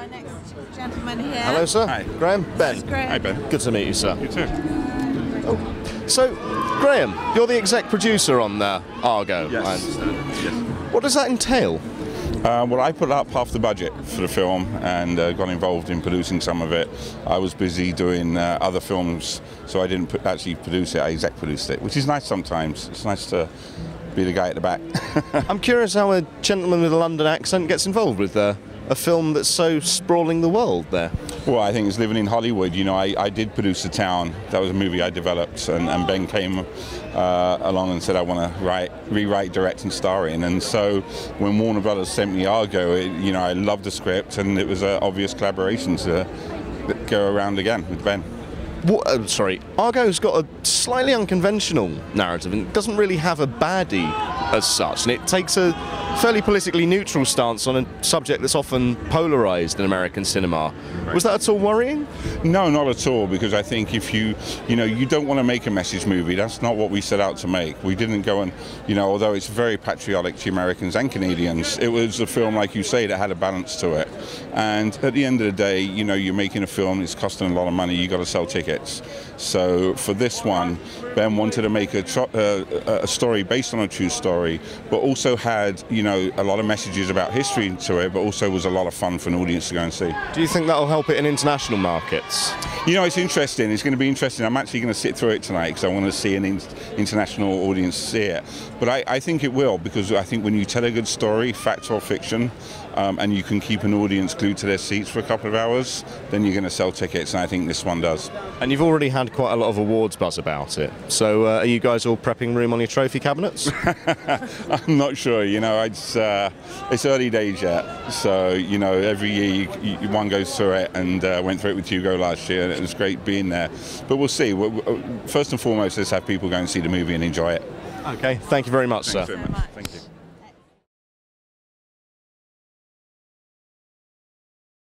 our next gentleman here. Hello, sir. Hi. Graham. Ben. Graham. Hi, Ben. Good to meet you, sir. You too. So, Graham, you're the exec producer on Argo. Yes. Yes. What does that entail? Well, I put up half the budget for the film and got involved in producing some of it. I was busy doing other films, so I didn't actually produce it. I exec produced it, which is nice sometimes. It's nice to be the guy at the back. I'm curious how a gentleman with a London accent gets involved with a film that's so sprawling the world there. Well, I think it's living in Hollywood. You know, I did produce The Town. That was a movie I developed, and Ben came along and said, I want to rewrite, direct, and star in. And so when Warner Brothers sent me Argo, you know, I loved the script, and it was an obvious collaboration to go around again with Ben. Argo's got a slightly unconventional narrative and doesn't really have a baddie as such, and it takes a fairly politically neutral stance on a subject that's often polarised in American cinema. Right. Was that at all worrying? No, not at all, because I think if you don't want to make a message movie. That's not what we set out to make. We didn't go and, although it's very patriotic to Americans and Canadians, it was a film, like you say, that had a balance to it. And at the end of the day, you're making a film, it's costing a lot of money, you got to sell tickets. So for this one, Ben wanted to make a story based on a true story, but also had, a lot of messages about history to it, but also was a lot of fun for an audience to go and see. Do you think that'll help it in international markets? It's interesting. It's going to be interesting. I'm actually going to sit through it tonight because I want to see an international audience see it. But I think it will, because I think when you tell a good story, fact or fiction, and you can keep an audience glued to their seats for a couple of hours, then you're going to sell tickets, and I think this one does. And you've already had quite a lot of awards buzz about it. So are you guys all prepping room on your trophy cabinets? I'm not sure. It's early days yet. So every year one goes through it, and went through it with Hugo last year, and it was great being there. But we'll see. First and foremost, let's have people go and see the movie and enjoy it. Okay. Thank you very much, sir. Thank you very much. Thank you.